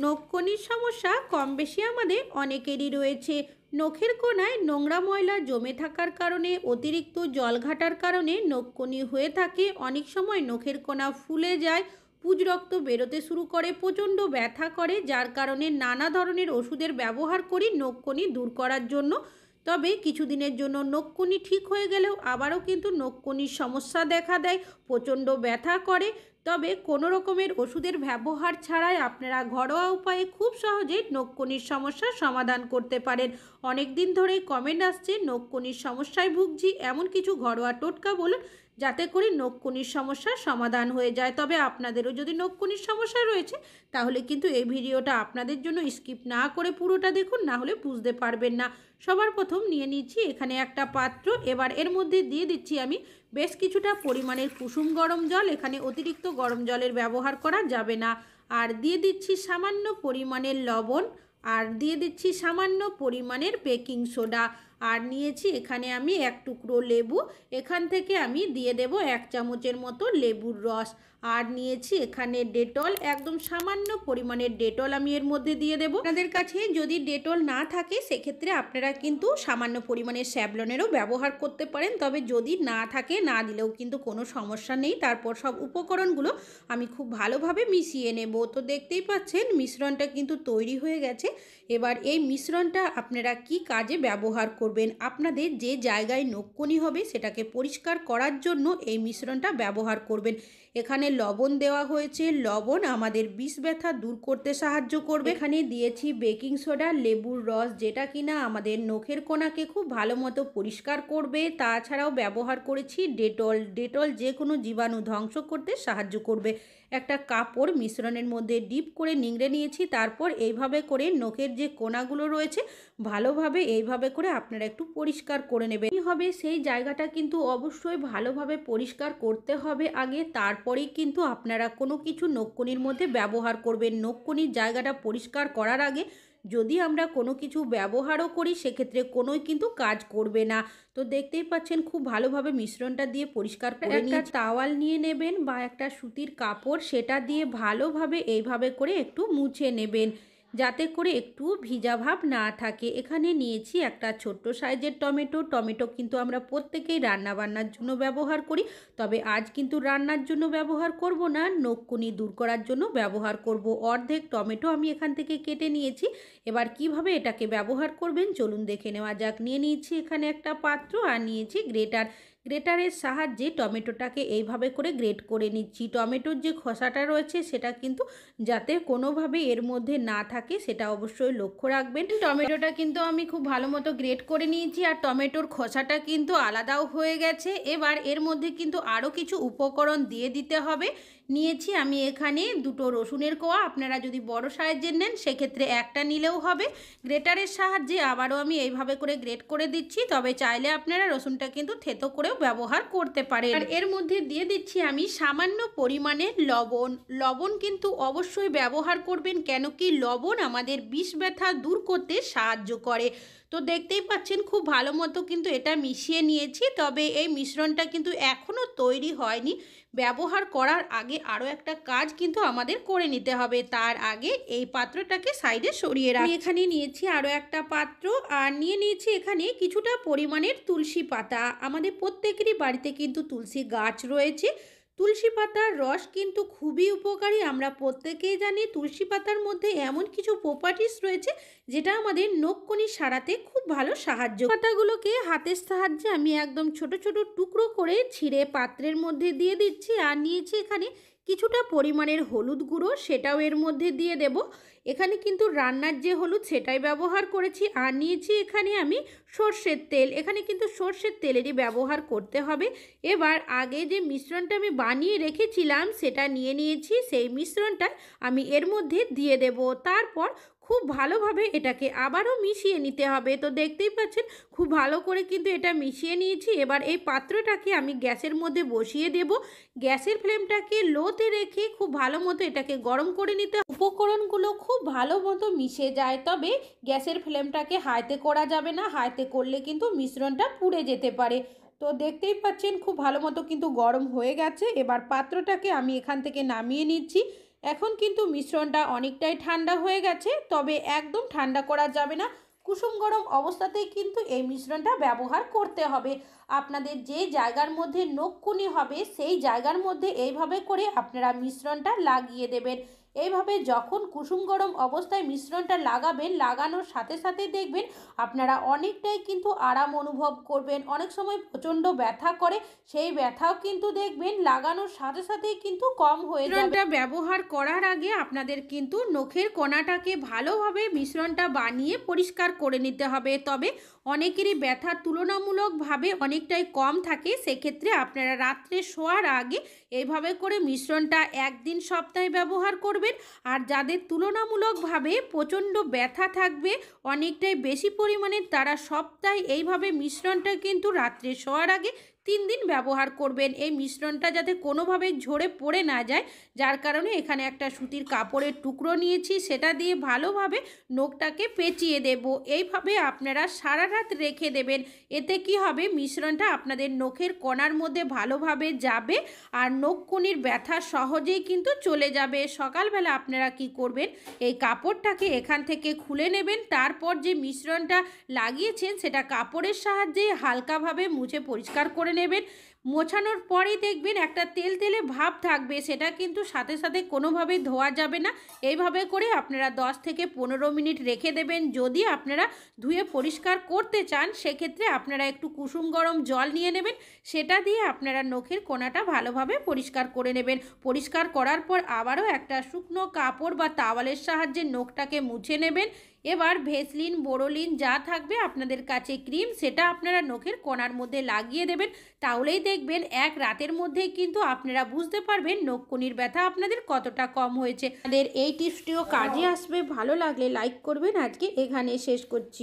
নখকনির সমস্যা কম বেশি আমাদের অনেকেরই রয়েছে। নখের কোনায় নোংরা ময়লা জমে থাকার কারণে, অতিরিক্ত জল ঘাটার কারণে নখকনি হয়ে থাকে। অনেক সময় নখের কোনা ফুলে যায়, পুজ রক্ত বেরোতে শুরু করে, প্রচণ্ড ব্যথা করে, যার কারণে নানা ধরনের ওষুধের ব্যবহার করি নখকনি দূর করার জন্য। তবে কিছুদিনের জন্য নখকনি ঠিক হয়ে গেলেও আবারও কিন্তু নখকনির সমস্যা দেখা দেয়, প্রচণ্ড ব্যথা করে। তবে কোনো রকমের ওষুধের ব্যবহার ছাড়াই আপনারা ঘরোয়া উপায়ে খুব সহজেই নখকনির সমস্যার সমাধান করতে পারেন। অনেক দিন ধরেই কমেন্ট আসছে নখকনির সমস্যায় ভুগছি, এমন কিছু ঘরোয়া টোটকা বলুন যাতে করে নখকনির সমস্যার সমাধান হয়ে যায়। তবে আপনাদেরও যদি নখকনির সমস্যা রয়েছে তাহলে কিন্তু এই ভিডিওটা আপনাদের জন্য স্কিপ না করে পুরোটা দেখুন, না হলে বুঝতে পারবেন না। সবার প্রথম নিয়ে নিচ্ছি এখানে একটা পাত্র। এবার এর মধ্যে দিয়ে দিচ্ছি আমি বেশ কিছুটা পরিমাণের কুসুম গরম জল। এখানে অতিরিক্ত গরম জলের ব্যবহার করা যাবে না। আর দিয়ে দিচ্ছি সামান্য পরিমাণের লবণ, আর দিয়ে দিচ্ছি সামান্য পরিমাণের বেকিং সোডা। আর নিয়েছি এখানে আমি এক টুকরো লেবু, এখান থেকে আমি দিয়ে দেব 1 চামচের মতো লেবুর রস। আর নিয়েছি এখানে ডেটল, একদম সামান্য পরিমাণের ডেটল আমি এর মধ্যে দিয়ে দেব। আপনাদের কাছে যদি ডেটল না থাকে সেক্ষেত্রে আপনারা কিন্তু সামান্য পরিমাণের স্যাভলনেরও ব্যবহার করতে পারেন। তবে যদি না থাকে, না দিলেও কিন্তু কোনো সমস্যা নেই। তারপর সব উপকরণগুলো আমি খুব ভালোভাবে মিশিয়ে নেব। তো দেখতেই পাচ্ছেন মিশ্রণটা কিন্তু তৈরি হয়ে গেছে। এবার এই মিশ্রণটা আপনারা কি কাজে ব্যবহার করবেন, আপনাদের যে জায়গায় নখকনি হবে সেটাকে পরিষ্কার করার জন্য এই মিশ্রণটা ব্যবহার করবেন। এখানে লবণ দেওয়া হয়েছে, লবণ আমাদের বিষ ব্যথা দূর করতে সাহায্য করবে। এখানে দিয়েছি বেকিং সোডা, লেবুর রস, যেটা কিনা আমাদের নখের কোনাকে খুব ভালো মতো পরিষ্কার করবে। তাছাড়াও ব্যবহার করেছি ডেটল, ডেটল যে কোনো জীবাণু ধ্বংস করতে সাহায্য করবে। একটা কাপড় মিশ্রণের মধ্যে ডিপ করে নিংড়ে নিয়েছি। তারপর এইভাবে করে নখের যে কোনাগুলো রয়েছে ভালোভাবে এইভাবে করে আপনারা একটু পরিষ্কার করে নেবেন। কী হবে, সেই জায়গাটা কিন্তু অবশ্যই ভালোভাবে পরিষ্কার করতে হবে আগে, তারপরেই কিন্তু আপনারা কোনো কিছু নখকনির মধ্যে ব্যবহার করবেন। নখকনির জায়গাটা পরিষ্কার করার আগে যদি আমরা কোনো কিছু ব্যবহারও করি সেক্ষেত্রে কোনোই কিন্তু কাজ করবে না। তো দেখতেই পাচ্ছেন খুব ভালোভাবে মিশ্রণটা দিয়ে পরিষ্কার করে একটা তাওয়াল নিয়ে নেবেন বা একটা সুতির কাপড়, সেটা দিয়ে ভালোভাবে এইভাবে করে একটু মুছে নেবেন যাতে করে একটু ভিজা ভাব না থাকে। এখানে নিয়েছি একটা ছোট্ট সাইজের টমেটো। টমেটো কিন্তু আমরা প্রত্যেকেই রান্না বান্নার জন্য ব্যবহার করি, তবে আজ কিন্তু রান্নার জন্য ব্যবহার করব না, নখকনি দূর করার জন্য ব্যবহার করব। অর্ধেক টমেটো আমি এখান থেকে কেটে নিয়েছি। এবার কিভাবে এটাকে ব্যবহার করবেন চলুন দেখে নেওয়া যাক। নিয়ে নিয়েছি এখানে একটা পাত্র, আর নিয়েছি গ্রেটার। গ্রেটারের সাহায্যে টমেটোটাকে এইভাবে করে গ্রেট করে নিচ্ছি। টমেটোর যে খোসাটা রয়েছে সেটা কিন্তু যাতে কোনোভাবে এর মধ্যে না থাকে সেটা অবশ্যই লক্ষ্য রাখবেন। টমেটোটা কিন্তু আমি খুব ভালো মতো গ্রেট করে নিয়েছি, আর টমেটোর খোসাটা কিন্তু আলাদাও হয়ে গেছে। এবার এর মধ্যে কিন্তু আরও কিছু উপকরণ দিয়ে দিতে হবে। নিয়েছি আমি এখানে দুটো রসুনের কোয়া, আপনারা যদি বড় সাইজের নেন সেক্ষেত্রে একটা নিলেও হবে। গ্রেটারের সাহায্যে আবারও আমি এইভাবে করে গ্রেট করে দিচ্ছি, তবে চাইলে আপনারা রসুনটা কিন্তু থেতো করেও ব্যবহার করতে পারেন। আর এর মধ্যে দিয়ে দিচ্ছি আমি সামান্য পরিমাণে লবণ। লবণ কিন্তু অবশ্যই ব্যবহার করবেন, কেন কি লবণ আমাদের বিষ ব্যথা দূর করতে সাহায্য করে। তো দেখতেই পাচ্ছেন খুব ভালো মতো কিন্তু এটা মিশিয়ে নিয়েছি। তবে এই মিশ্রণটা কিন্তু এখনও তৈরি হয়নি। ব্যবহার করার আগে আরও একটা কাজ কিন্তু আমাদের করে নিতে হবে। তার আগে এই পাত্রটাকে সাইডে সরিয়ে রাখি। এখানে নিয়েছি আরও একটা পাত্র, আর নিয়ে নিয়েছি এখানে কিছুটা পরিমাণের তুলসী পাতা। আমাদের প্রত্যেকেরই বাড়িতে কিন্তু তুলসী গাছ রয়েছে। তুলসী পাতার রস কিন্তু খুবই উপকারী। আমরা প্রত্যেকেই জানি তুলসী পাতার মধ্যে এমন কিছু প্রপার্টিস রয়েছে যেটা আমাদের নখকনি সারাতে খুব ভালো সাহায্য। পাতাগুলোকে হাতের সাহায্যে আমি একদম ছোট ছোট টুকরো করে ছিঁড়ে পাত্রের মধ্যে দিয়ে দিচ্ছি। আর নিয়েছি এখানে কিছুটা পরিমাণের হলুদ গুঁড়ো, সেটাও এর মধ্যে দিয়ে দেব। এখানে কিন্তু রান্নার যে হলুদ সেটাই ব্যবহার করেছি। আর নিয়েছি এখানে আমি সর্ষের তেল, এখানে কিন্তু সর্ষের তেলেরই ব্যবহার করতে হবে। এবার আগে যে মিশ্রণটা আমি বানিয়ে রেখেছিলাম সেটা নিয়ে নিয়েছি, সেই মিশ্রণটা আমি এর মধ্যে দিয়ে দেব। তারপর খুব ভালোভাবে এটাকে আবারও মিশিয়ে নিতে হবে। তো দেখতেই পাচ্ছেন খুব ভালো করে কিন্তু এটা মিশিয়ে নিয়েছি। এবার এই পাত্রটাকে আমি গ্যাসের মধ্যে বসিয়ে দেব। গ্যাসের ফ্লেমটাকে লোতে রেখে খুব ভালো মতো এটাকে গরম করে নিতে। উপকরণগুলো খুব ভালো মতো মিশে যায়, তবে গ্যাসের ফ্লেমটাকে হাইতে করা যাবে না, হাইতে করলে কিন্তু মিশ্রণটা পুড়ে যেতে পারে। তো দেখতেই পাচ্ছেন খুব ভালো মতো কিন্তু গরম হয়ে গেছে। এবার পাত্রটাকে আমি এখান থেকে নামিয়ে নিচ্ছি। এখন কিন্তু মিশ্রণটা অনেকটাই ঠান্ডা হয়ে গেছে, তবে একদম ঠান্ডা করা যাবে না। কুসুম গরম অবস্থাতেই কিন্তু এই মিশ্রণটা ব্যবহার করতে হবে। আপনাদের যে জায়গার মধ্যে নখকুনি হবে সেই জায়গার মধ্যে এইভাবে করে আপনারা মিশ্রণটা লাগিয়ে দেবেন। এইভাবে যখন কুসুম গরম অবস্থায় মিশ্রণটা লাগাবেন, লাগানোর সাথে সাথে দেখবেন আপনারা অনেকটাই কিন্তু আরাম অনুভব করবেন। অনেক সময় প্রচণ্ড ব্যথা করে, সেই ব্যথাও কিন্তু দেখবেন লাগানোর সাথে সাথেই কিন্তু কম হয়ে যাবে। মিশ্রণটা ব্যবহার করার আগে আপনাদের কিন্তু নখের কোনাটাকে ভালোভাবে মিশ্রণটা বানিয়ে পরিষ্কার করে নিতে হবে। তবে অনেকেরই ব্যথা তুলনামূলকভাবে অনেকটাই কম থাকে, সেক্ষেত্রে আপনারা রাত্রে শোয়ার আগে এইভাবে করে মিশ্রণটা একদিন সপ্তাহে ব্যবহার করবেন। আর যাদের তুলনামূলকভাবে প্রচণ্ড ব্যথা থাকবে অনেকটাই বেশি পরিমাণে, তারা সপ্তাহে এইভাবে মিশ্রণটা কিন্তু রাত্রে শোয়ার আগে 3 দিন ব্যবহার করবেন। এই মিশ্রণটা যাতে কোনোভাবে ঝরে পড়ে না যায়, যার কারণে এখানে একটা সুতির কাপড়ের টুকরো নিয়েছি, সেটা দিয়ে ভালোভাবে নখটাকে পেঁচিয়ে দেব। এইভাবে আপনারা সারা রাত রেখে দেবেন। এতে কি হবে, মিশ্রণটা আপনাদের নখের কোণার মধ্যে ভালোভাবে যাবে আর নখকুনির ব্যথা সহজেই কিন্তু চলে যাবে। সকালবেলা আপনারা কি করবেন, এই কাপড়টাকে এখান থেকে খুলে নেবেন। তারপর যে মিশ্রণটা লাগিয়েছেন সেটা কাপড়ের সাহায্যে হালকাভাবে মুছে পরিষ্কার করে নেবেন। মোছানোর পরেই দেখবেন একটা তেল তেলে ভাব থাকবে, সেটা কিন্তু সাথে সাথে কোনোভাবেই ধোয়া যাবে না। এইভাবে করে আপনারা 10 থেকে 15 মিনিট রেখে দেবেন। যদি আপনারা ধুয়ে পরিষ্কার করতে চান, সেক্ষেত্রে আপনারা একটু কুসুম গরম জল নিয়ে নেবেন, সেটা দিয়ে আপনারা নখের কোনাটা ভালোভাবে পরিষ্কার করে নেবেন। পরিষ্কার করার পর আবারও একটা শুকনো কাপড় বা তাওয়ালের সাহায্যে নখটাকে মুছে নেবেন। এবার ভেসলিন, বোরোলিন যা থাকবে আপনাদের কাছে ক্রিম, সেটা আপনারা নখের কোণার মধ্যে লাগিয়ে দেবেন। তাহলেই দেখবেন এক রাতের মধ্যেই কিন্তু আপনারা বুঝতে পারবেন নখকুনির ব্যথা আপনাদের কতটা কম হয়েছে। আমাদের এই টিপসটিও কাজে আসবে। ভালো লাগলে লাইক করবেন। আজকে এখানে শেষ করছি।